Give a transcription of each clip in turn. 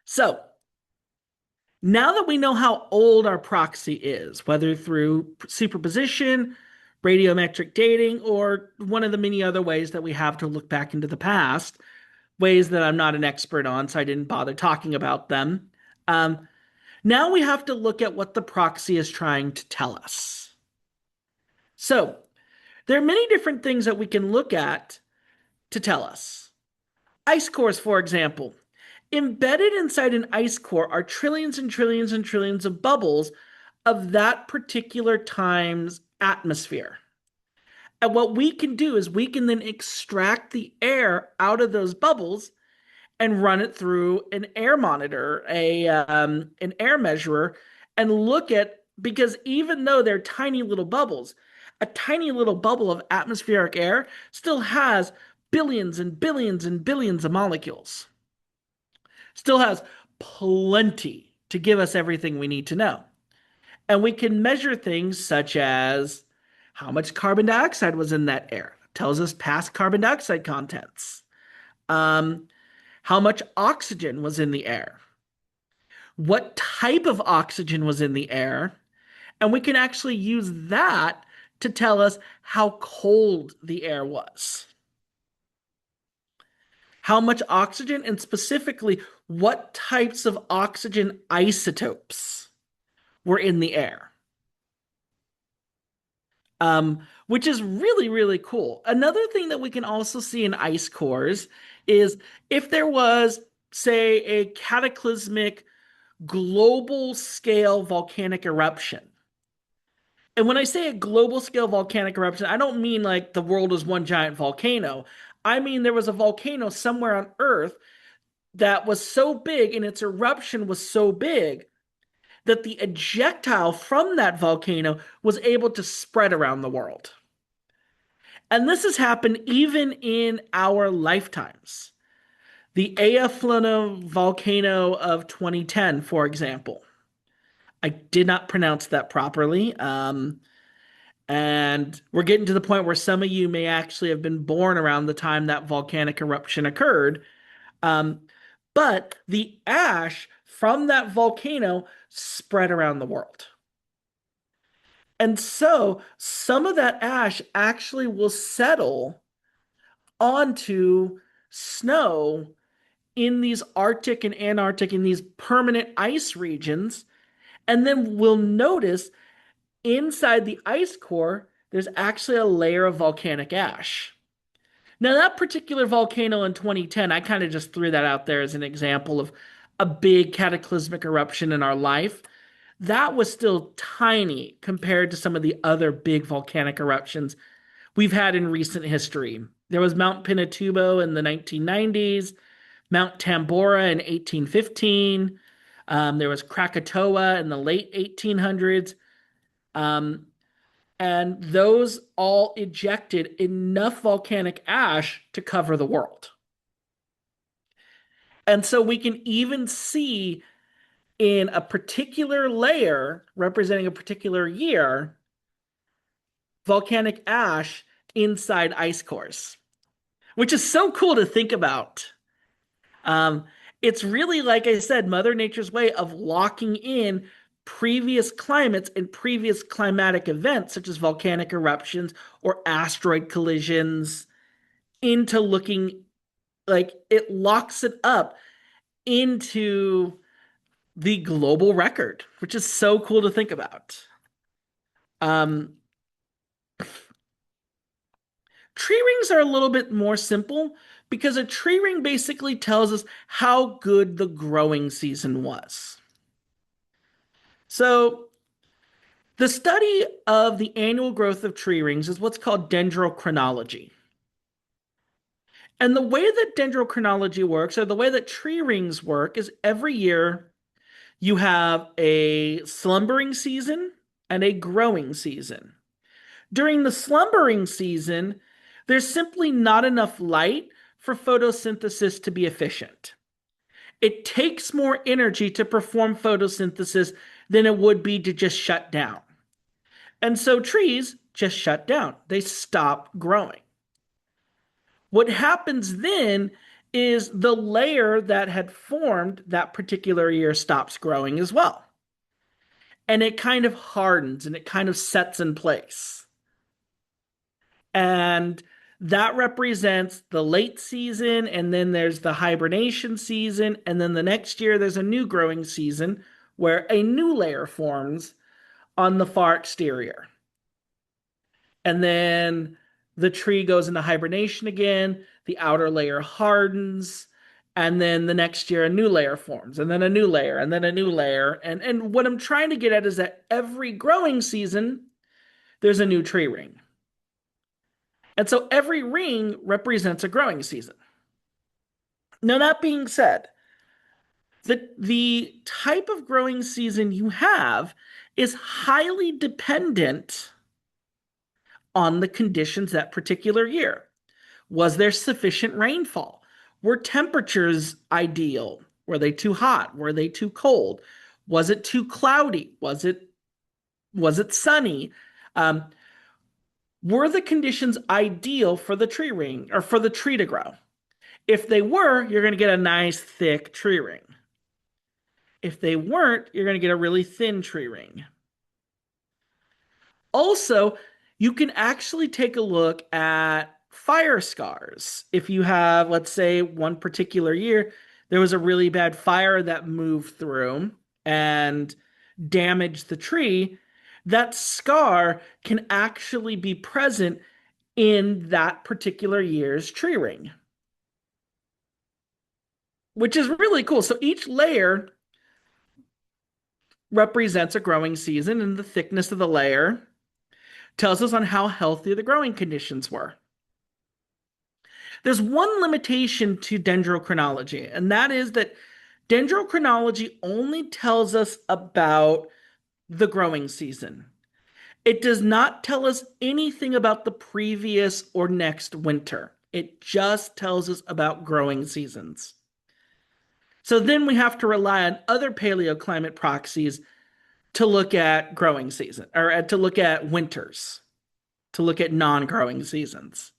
So now that we know how old our proxy is, whether through superposition, radiometric dating, or one of the many other ways that we have to look back into the past, ways that I'm not an expert on, so I didn't bother talking about them. Um, Now we have to look at what the proxy is trying to tell us. So there are many different things that we can look at to tell us. Ice cores, for example. Embedded inside an ice core are trillions and trillions and trillions of bubbles of that particular time's atmosphere. And what we can do is we can then extract the air out of those bubbles and run it through an air monitor, an air measurer, and look at, because even though they're tiny little bubbles, a tiny little bubble of atmospheric air still has billions and billions and billions of molecules. Still has plenty to give us everything we need to know. And we can measure things such as how much carbon dioxide was in that air. It tells us past carbon dioxide contents. Um, how much oxygen was in the air, what type of oxygen was in the air, and we can actually use that to tell us how cold the air was. How much oxygen, and specifically, what types of oxygen isotopes were in the air. Which is really, really cool. Another thing that we can also see in ice cores is if there was, say, a cataclysmic global scale volcanic eruption. And when I say a global scale volcanic eruption, I don't mean like the world was one giant volcano. I mean there was a volcano somewhere on Earth that was so big and its eruption was so big that the ejectile from that volcano was able to spread around the world. And this has happened even in our lifetimes. The Eyjafjallajökull volcano of 2010, for example. I did not pronounce that properly. And we're getting to the point where some of you may actually have been born around the time that volcanic eruption occurred. Um, but the ash from that volcano spread around the world. And so some of that ash actually will settle onto snow in these Arctic and Antarctic, in these permanent ice regions. And then we'll notice inside the ice core, there's actually a layer of volcanic ash. Now, that particular volcano in 2010, I kind of just threw that out there as an example of a big cataclysmic eruption in our life. That was still tiny compared to some of the other big volcanic eruptions we've had in recent history. There was Mount Pinatubo in the 1990s, Mount Tambora in 1815. There was Krakatoa in the late 1800s. Um, and those all ejected enough volcanic ash to cover the world. And so we can even see in a particular layer representing a particular year volcanic ash inside ice cores, which is so cool to think about. Um, it's really, like I said, Mother Nature's way of locking in previous climates and previous climatic events, such as volcanic eruptions or asteroid collisions, into looking like it locks it up into the global record, which is so cool to think about. Um, Tree rings are a little bit more simple because a tree ring basically tells us how good the growing season was. So, the study of the annual growth of tree rings is what's called dendrochronology. And the way that dendrochronology works, or the way that tree rings work, is every year you have a slumbering season and a growing season. During the slumbering season, there's simply not enough light for photosynthesis to be efficient. It takes more energy to perform photosynthesis than it would be to just shut down. And so trees just shut down, they stop growing. What happens then is the layer that had formed that particular year stops growing as well. And it kind of hardens and it kind of sets in place. And that represents the late season, and then there's the hibernation season, and then the next year there's a new growing season where a new layer forms on the far exterior. And then the tree goes into hibernation again, the outer layer hardens, and then the next year a new layer forms, and then a new layer, and then a new layer. And what I'm trying to get at is that every growing season, there's a new tree ring. And so every ring represents a growing season. Now, that being said, the type of growing season you have is highly dependent on the conditions that particular year. Was there sufficient rainfall? Were temperatures ideal? Were they too hot? Were they too cold? Was it too cloudy? Was it sunny? Um, were the conditions ideal for the tree ring or for the tree to grow? If they were, you're going to get a nice thick tree ring. If they weren't, you're going to get a really thin tree ring. Also, you can actually take a look at fire scars. If you have, let's say, one particular year, there was a really bad fire that moved through and damaged the tree, that scar can actually be present in that particular year's tree ring, which is really cool. So each layer represents a growing season, and the thickness of the layer tells us on how healthy the growing conditions were. There's one limitation to dendrochronology, and that is that dendrochronology only tells us about the growing season. It does not tell us anything about the previous or next winter. It just tells us about growing seasons. So then we have to rely on other paleoclimate proxies to look at growing season or to look at winters, to look at non-growing seasons.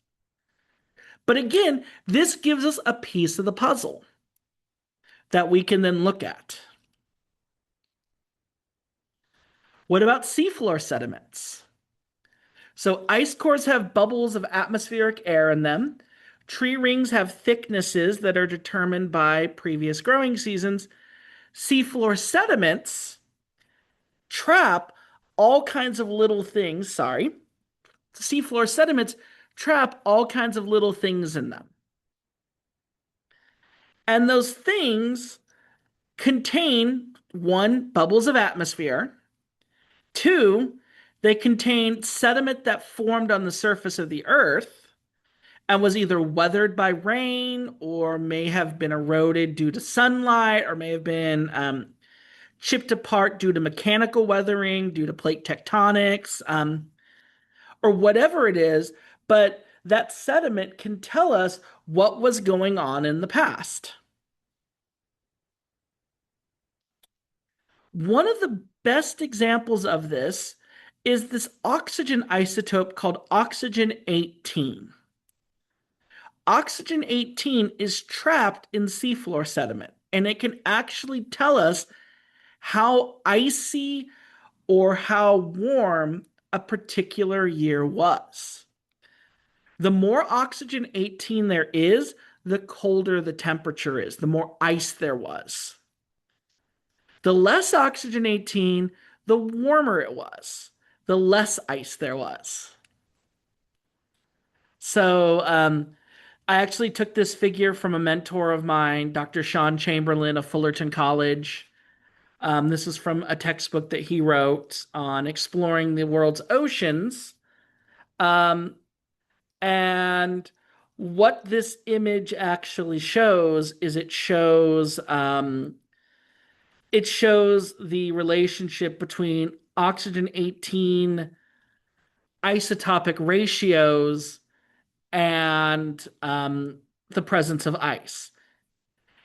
But again, this gives us a piece of the puzzle that we can then look at. What about seafloor sediments? So ice cores have bubbles of atmospheric air in them. Tree rings have thicknesses that are determined by previous growing seasons. Seafloor sediments trap all kinds of little things. Sorry. Seafloor sediments trap all kinds of little things in them. And those things contain one, bubbles of atmosphere, two, they contain sediment that formed on the surface of the earth and was either weathered by rain or may have been eroded due to sunlight or may have been chipped apart due to mechanical weathering, due to plate tectonics, or whatever it is. But that sediment can tell us what was going on in the past. One of the best examples of this is this oxygen isotope called oxygen 18. Oxygen 18 is trapped in seafloor sediment, and it can actually tell us how icy or how warm a particular year was. The more oxygen 18 there is, the colder the temperature is, the more ice there was. The less oxygen 18, the warmer it was, the less ice there was. So I actually took this figure from a mentor of mine, Dr. Sean Chamberlain of Fullerton College. This is from a textbook that he wrote on exploring the world's oceans. And what this image actually shows is it shows the relationship between oxygen 18 isotopic ratios and the presence of ice.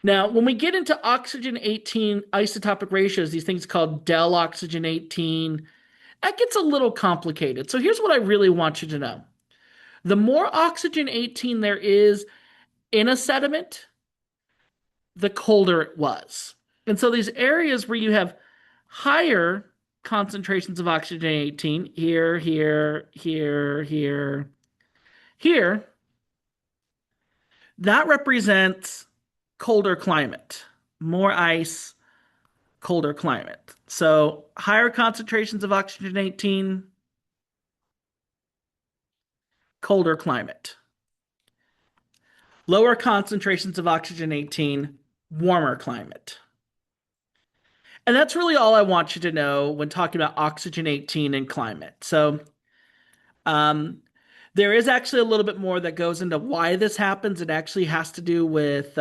Now, when we get into oxygen 18 isotopic ratios, these things called del oxygen 18, that gets a little complicated. So here's what I really want you to know. The more oxygen 18 there is in a sediment, the colder it was. And so these areas where you have higher concentrations of oxygen 18, here, here, here, here, here, that represents colder climate, more ice, colder climate. So higher concentrations of oxygen 18, colder climate. Lower concentrations of oxygen 18, warmer climate. And that's really all I want you to know when talking about oxygen 18 and climate. So, um, there is actually a little bit more that goes into why this happens. It actually has to do with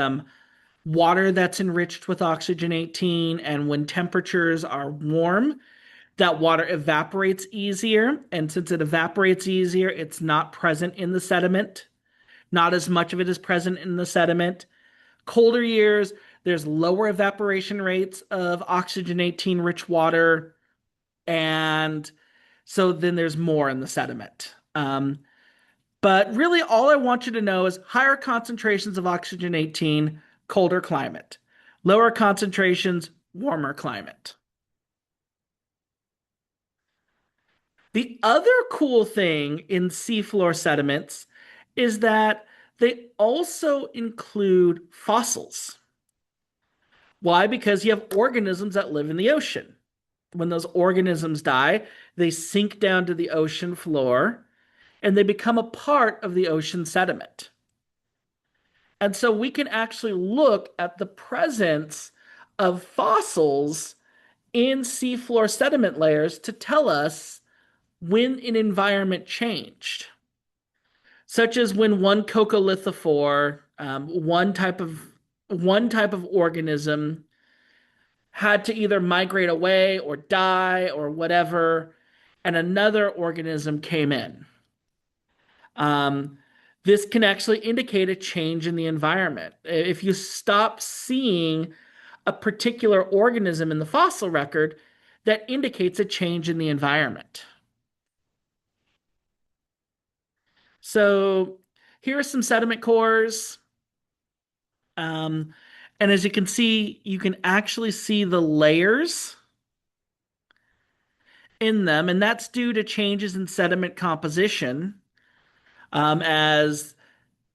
water that's enriched with oxygen 18. And when temperatures are warm, that water evaporates easier. And since it evaporates easier, it's not present in the sediment. Not as much of it is present in the sediment. Colder years, there's lower evaporation rates of oxygen 18 rich water. And so then there's more in the sediment. But really, all I want you to know is higher concentrations of oxygen 18, colder climate. Lower concentrations, warmer climate. The other cool thing in seafloor sediments is that they also include fossils. Why? Because you have organisms that live in the ocean. When those organisms die, they sink down to the ocean floor and they become a part of the ocean sediment. And so we can actually look at the presence of fossils in seafloor sediment layers to tell us when an environment changed, such as when one coccolithophore, one type of organism had to either migrate away or die or whatever, and another organism came in. Um, this can actually indicate a change in the environment. If you stop seeing a particular organism in the fossil record, that indicates a change in the environment. So here are some sediment cores. Um, and as you can see, you can actually see the layers in them, and that's due to changes in sediment composition. As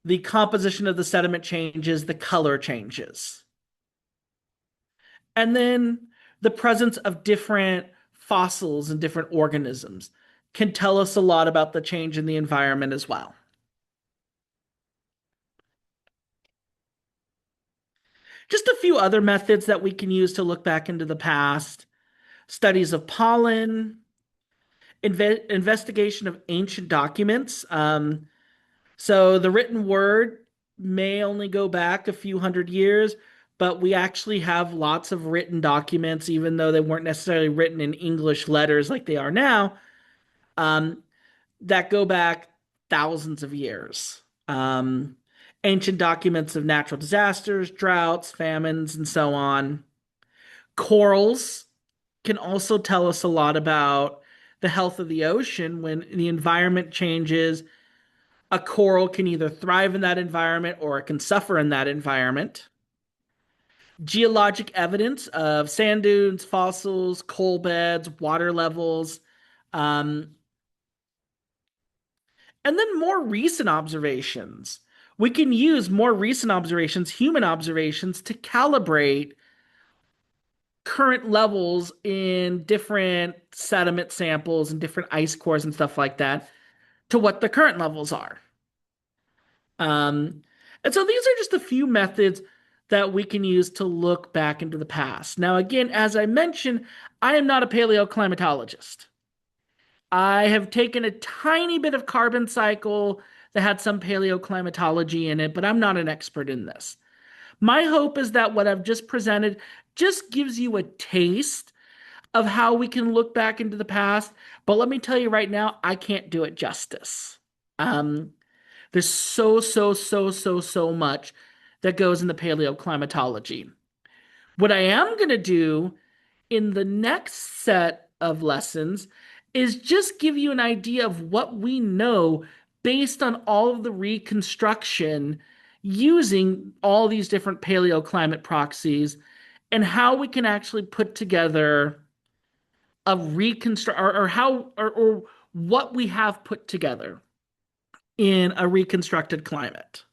the composition of the sediment changes, the color changes. And then the presence of different fossils and different organisms can tell us a lot about the change in the environment as well. Just a few other methods that we can use to look back into the past: studies of pollen, investigation of ancient documents. So the written word may only go back a few hundred years, but we actually have lots of written documents, even though they weren't necessarily written in English letters like they are now, um, that go back thousands of years. Ancient documents of natural disasters, droughts, famines, and so on. Corals can also tell us a lot about the health of the ocean. When the environment changes, a coral can either thrive in that environment or it can suffer in that environment. Geologic evidence of sand dunes, fossils, coal beds, water levels, um, and then more recent observations. We can use more recent observations, human observations, to calibrate current levels in different sediment samples and different ice cores and stuff like that to what the current levels are. And so these are just a few methods that we can use to look back into the past. Now, again, as I mentioned, I am not a paleoclimatologist. I have taken a tiny bit of carbon cycle that had some paleoclimatology in it, but I'm not an expert in this. My hope is that what I've just presented just gives you a taste of how we can look back into the past. But let me tell you right now, I can't do it justice. Um, there's so much that goes into paleoclimatology. What I am going to do in the next set of lessons is just give you an idea of what we know based on all of the reconstruction using all these different paleoclimate proxies and how we can actually put together a reconstruct or how or what we have put together in a reconstructed climate.